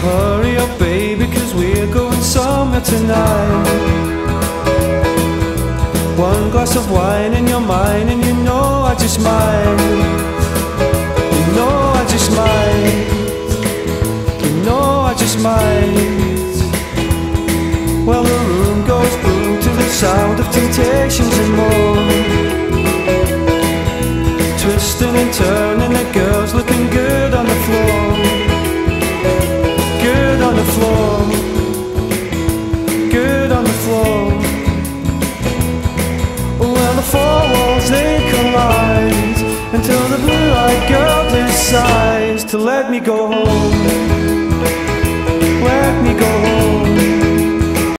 Hurry up, baby, 'cause we're going somewhere tonight. One glass of wine and you're mine, and you know I just might. You know I just might. You know I just might. Well, the room goes boom to the sound of Temptations and more. Twisting and turning, the girls looking good on the floor. Good on the floor. Good on the floor. Well, the four walls, they collide until the blue-eyed girl decides to let me go home.